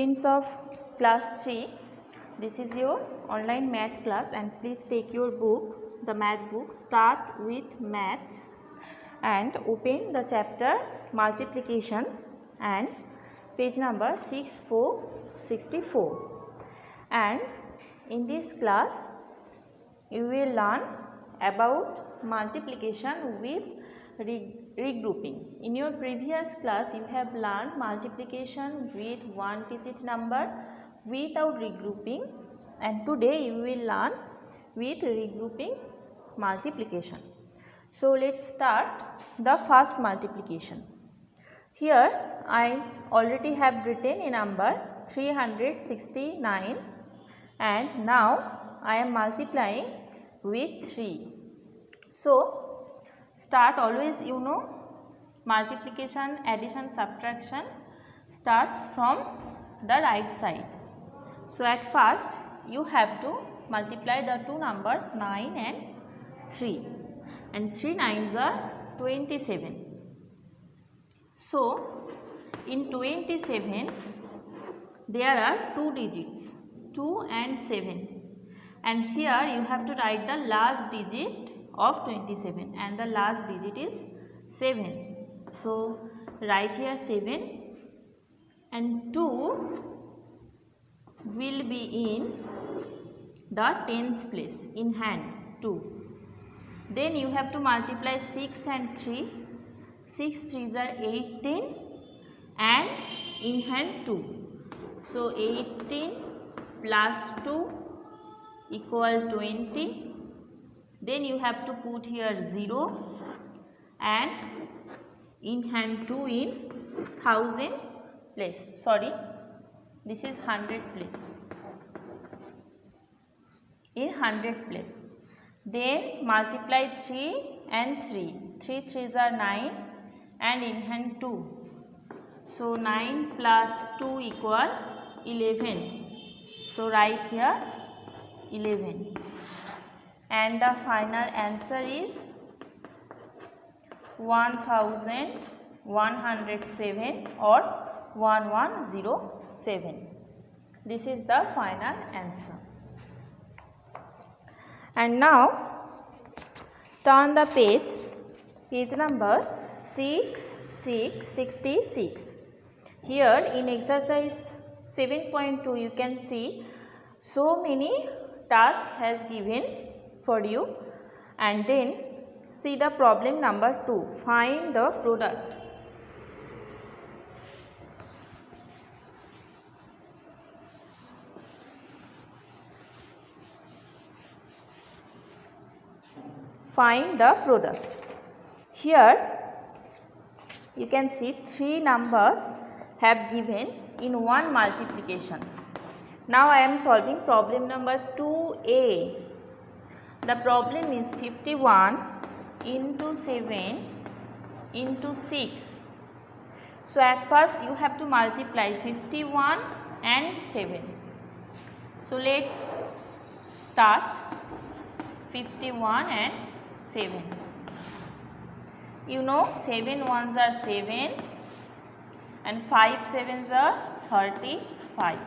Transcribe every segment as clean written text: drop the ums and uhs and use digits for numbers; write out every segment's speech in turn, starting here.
Students of class 3, this is your online math class, and please take your book, the math book, start with maths and open the chapter multiplication and page number 6464. And in this class you will learn about multiplication with regrouping. In your previous class you have learned multiplication with one digit number without regrouping, and today you will learn with regrouping multiplication. So let's start the first multiplication. Here I already have written a number 369, and now I am multiplying with 3. So start always, you know, multiplication, addition, subtraction starts from the right side. So at first you have to multiply the two numbers 9 and 3, and 3 nines are 27. So in 27 there are two digits, 2 and 7, and here you have to write the last digit of 27, and the last digit is 7. So write here 7, and 2 will be in the tens place, in hand 2. Then you have to multiply 6 and 3. 6 3s are 18 and in hand 2. So 18 plus 2 equal 20. Then you have to put here 0 and in hand 2 in 1000 place. Sorry, this is 100 place. In 100 place. Then multiply 3 and 3. 3 3s are 9 and in hand 2. So 9 plus 2 equal 11. So write here 11. And the final answer is 1107 or 1107. This is the final answer. And now turn the page number 6666. Here in exercise 7.2 you can see so many tasks has given for you, and then see the problem number 2. Find the product. Find the product. Here you can see 3 numbers have given in one multiplication. Now I am solving problem number 2a. The problem is 51 into 7 into 6. So at first you have to multiply 51 and 7. So let's start 51 and 7. You know 7 ones are 7 and 5 sevens are 35.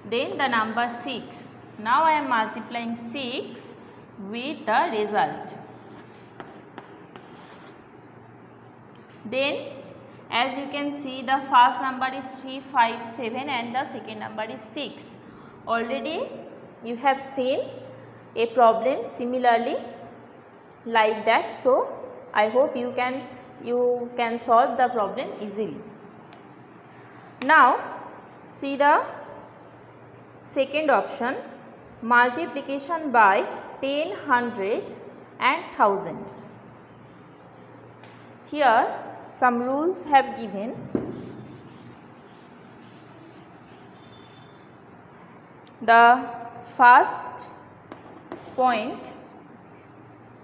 Then the number 6. Now I am multiplying 6 with the result. Then as you can see the first number is 357 and the second number is 6. Already you have seen a problem similarly like that, so I hope you can solve the problem easily. Now see the second option, multiplication by 10, 100 and 1000. Here some rules have given. The first point,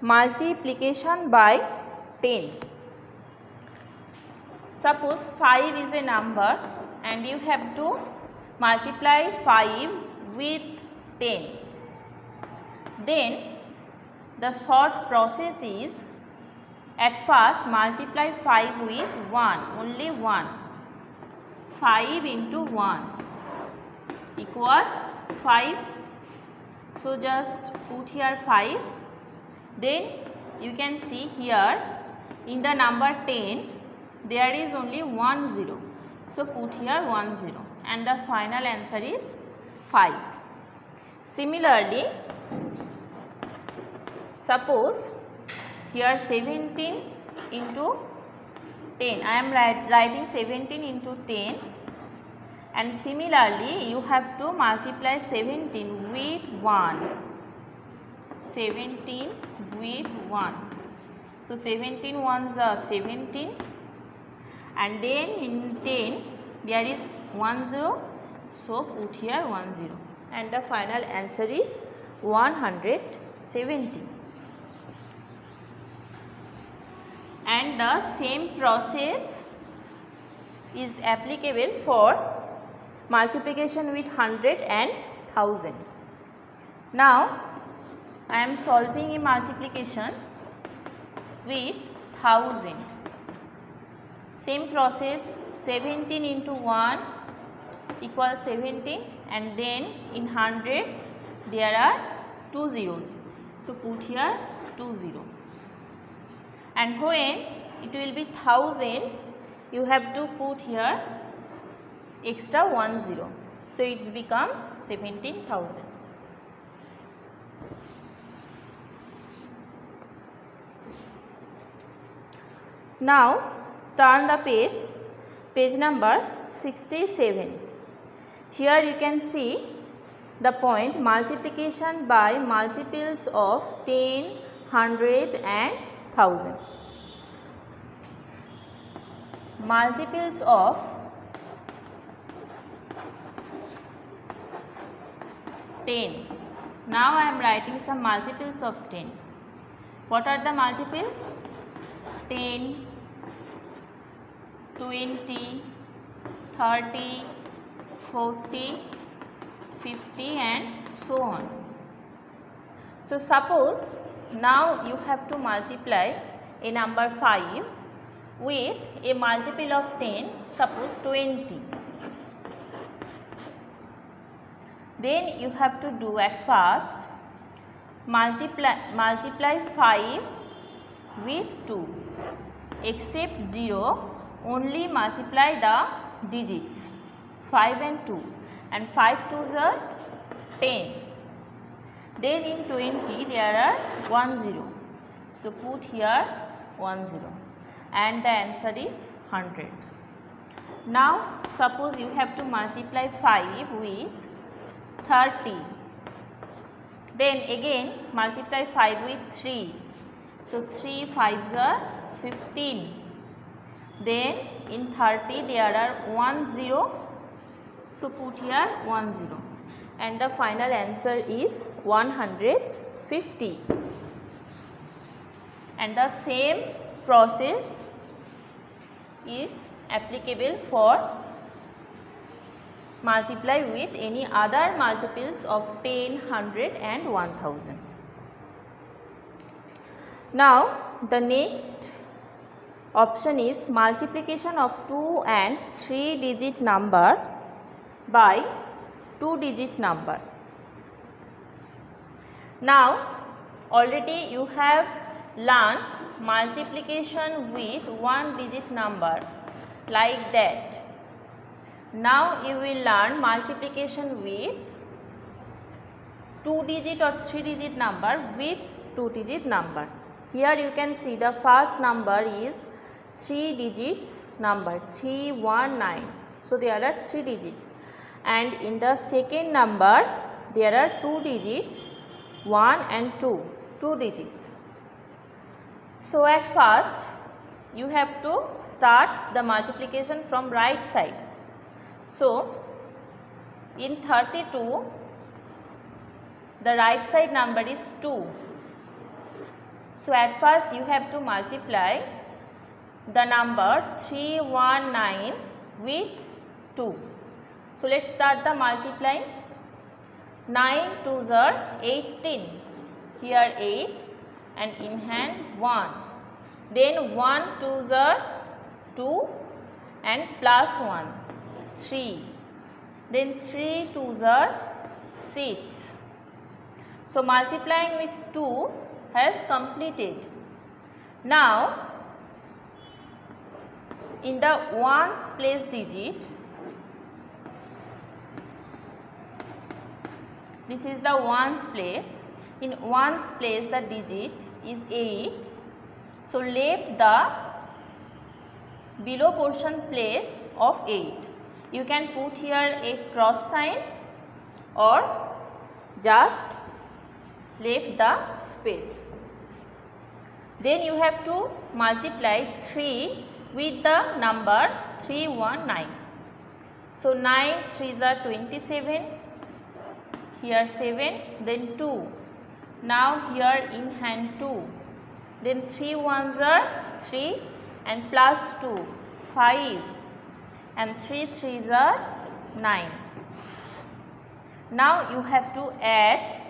multiplication by 10. Suppose 5 is a number and you have to multiply 5 with 10. Then the short process is, at first multiply 5 with 1, only 1. 5 into 1. equal 5. So just put here 5. Then you can see here in the number 10 there is only 1 0. So put here 1 0 and the final answer is 5. Similarly, suppose here 17 into 10. I am writing 17 into 10, and similarly you have to multiply 17 with 1. 17 with 1. So 17 ones are 17, and then in 10 there is 1 0. So put here 1 0 and the final answer is 170. And the same process is applicable for multiplication with 100 and 1000. Now I am solving a multiplication with 1000. Same process, 17 into 1 equals 17, and then in 100 there are 2 zeros. So put here 2 0. And when it will be 1000, you have to put here extra 1 0. So it's become 17,000. Now turn the page number 67. Here you can see the point multiplication by multiples of 10, 100 and 1000. Multiples of 10. Now I am writing some multiples of 10. What are the multiples? 10, 20, 30, 40, 50 and so on. So suppose now you have to multiply a number 5 with a multiple of 10, suppose 20. Then you have to do at first multiply 5 with 2, except 0 only multiply the digits 5 and 2, and 5 2s are 10. Then in 20 there are 1 0. So put here 1 0 and the answer is 100. Now suppose you have to multiply 5 with 30. Then again multiply 5 with 3. So 3 5s are 15. Then in 30 there are 1 0. So put here 1 0 and the final answer is 150. And the same process is applicable for multiply with any other multiples of 10, 100 and 1000. Now the next option is multiplication of 2 and 3 digit number by 2 digit number. Now already you have learned multiplication with 1 digit number like that. Now you will learn multiplication with 2 digit or 3 digit number with 2 digit number. Here you can see the first number is 3 digits number 319. So there are 3 digits, and in the second number there are 2 digits 1 and 2, 2 digits. So at first you have to start the multiplication from right side. So in 32 the right side number is 2. So at first you have to multiply the number 319 with 2. So let's start the multiplying. 9 2s are 18. Here 8 and in hand 1. Then 1 2s are 2 and plus 1 3. then 3 2s are 6. So multiplying with 2 has completed. Now in the ones place digit, this is the ones place. In ones place the digit is 8. So left the below portion place of 8. You can put here a cross sign or just left the space. Then you have to multiply 3 with the number 319. So 9 3s are 27, here 7, then 2. Now here in hand 2, then 3 1s are 3 and plus 2 5 and 3 3s are 9. Now you have to add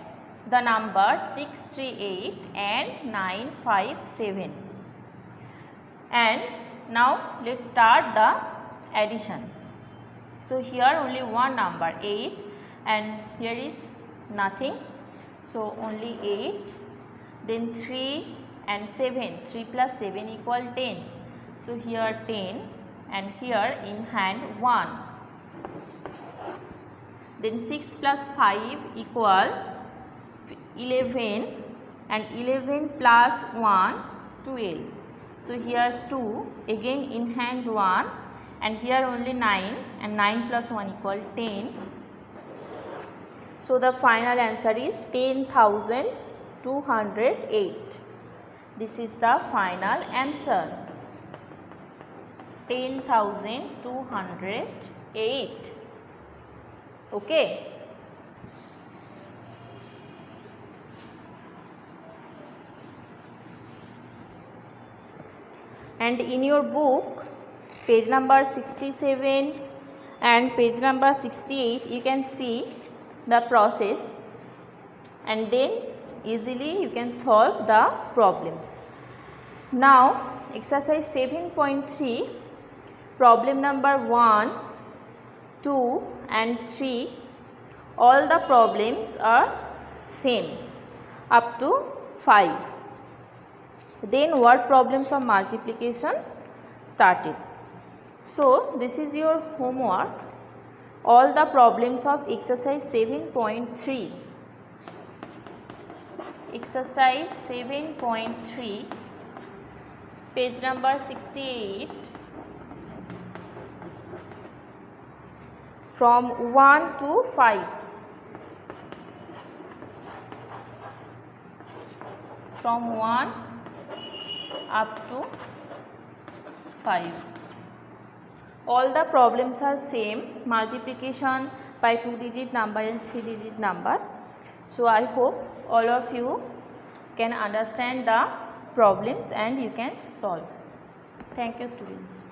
the number 638 and 957. And now let's start the addition. So here only one number 8 and here is nothing. So only 8, then 3 and 7, 3 plus 7 equal 10. So here 10 and here in hand 1. Then 6 plus 5 equal 11 and 11 plus 1 12. So here 2, again in hand 1 and here only 9 and 9 plus 1 equal 10. So the final answer is 10,208. This is the final answer. 10,208. Okay. And in your book, page number 67 and page number 68, you can see the process and then easily you can solve the problems. Now exercise 7.3, problem number 1, 2 and 3, all the problems are same up to 5. Then word problems of multiplication started. So this is your homework, all the problems of exercise 7.3. Exercise 7.3, page number 68, from 1 to 5. From 1 up to 5. All the problems are same, multiplication by 2-digit number and 3-digit number. So I hope all of you can understand the problems and you can solve. Thank you, students.